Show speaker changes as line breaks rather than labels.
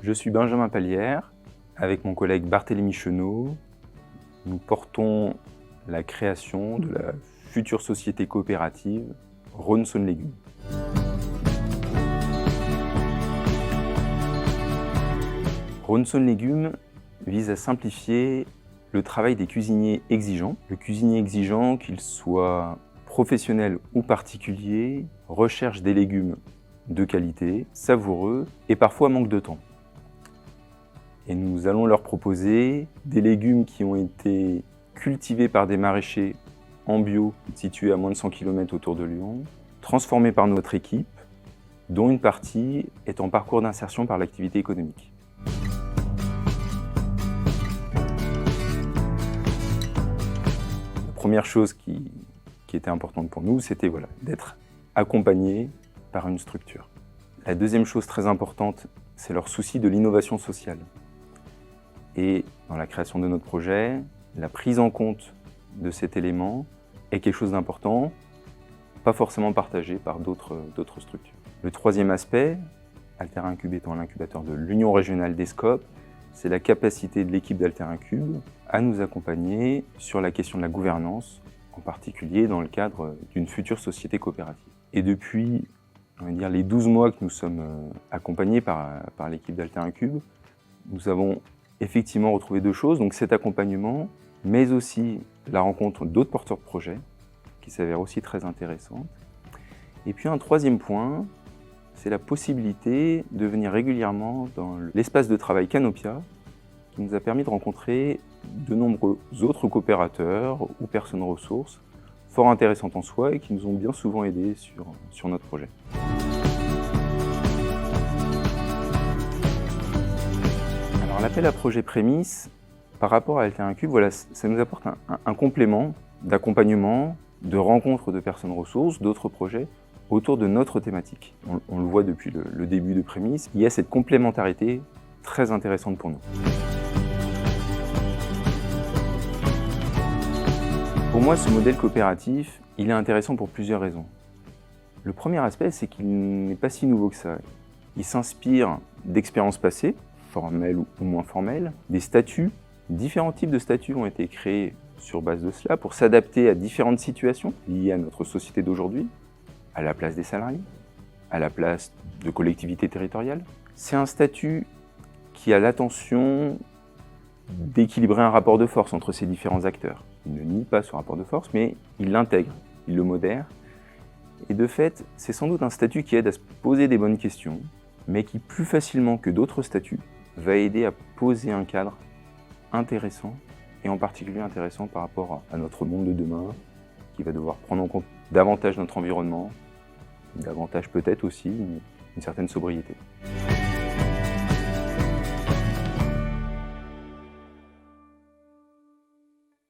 Je suis Benjamin Pallière. Avec mon collègue Barthélémy Chenot, nous portons la création de la future société coopérative Rhône-Saône Légumes. Rhône-Saône Légumes vise à simplifier le travail des cuisiniers exigeants. Le cuisinier exigeant, qu'il soit professionnel ou particulier, recherche des légumes de qualité, savoureux et parfois manque de temps. Et nous allons leur proposer des légumes qui ont été cultivés par des maraîchers en bio, situés à moins de 100 km autour de Lyon, transformés par notre équipe, dont une partie est en parcours d'insertion par l'activité économique. La première chose qui était importante pour nous, c'était d'être accompagnés par une structure. La deuxième chose très importante, c'est leur souci de l'innovation sociale. Et dans la création de notre projet, la prise en compte de cet élément est quelque chose d'important, pas forcément partagé par d'autres structures. Le troisième aspect, Alter-Incube étant l'incubateur de l'Union régionale des SCOP, c'est la capacité de l'équipe d'Alter-Incube à nous accompagner sur la question de la gouvernance, en particulier dans le cadre d'une future société coopérative. Et depuis les 12 mois que nous sommes accompagnés par l'équipe d'Alter-Incube, nous avons effectivement retrouvé deux choses, donc cet accompagnement, mais aussi la rencontre d'autres porteurs de projets, qui s'avèrent aussi très intéressantes. Et puis un troisième point, c'est la possibilité de venir régulièrement dans l'espace de travail Canopia, qui nous a permis de rencontrer de nombreux autres coopérateurs ou personnes ressources, fort intéressantes en soi et qui nous ont bien souvent aidés sur notre projet. L'appel à projet Prémisse, par rapport à Alter-Incube, ça nous apporte un complément d'accompagnement, de rencontre de personnes ressources, d'autres projets, autour de notre thématique. On le voit depuis le début de Prémisse, il y a cette complémentarité très intéressante pour nous. Pour moi, ce modèle coopératif, il est intéressant pour plusieurs raisons. Le premier aspect, c'est qu'il n'est pas si nouveau que ça. Il s'inspire d'expériences passées, formelles ou moins formelles, des statuts. Différents types de statuts ont été créés sur base de cela pour s'adapter à différentes situations liées à notre société d'aujourd'hui, à la place des salariés, à la place de collectivités territoriales. C'est un statut qui a l'intention d'équilibrer un rapport de force entre ces différents acteurs. Il ne nie pas ce rapport de force, mais il l'intègre, il le modère. Et de fait, c'est sans doute un statut qui aide à se poser des bonnes questions, mais qui, plus facilement que d'autres statuts, va aider à poser un cadre intéressant, et en particulier intéressant par rapport à notre monde de demain, qui va devoir prendre en compte davantage notre environnement, davantage peut-être aussi une certaine sobriété.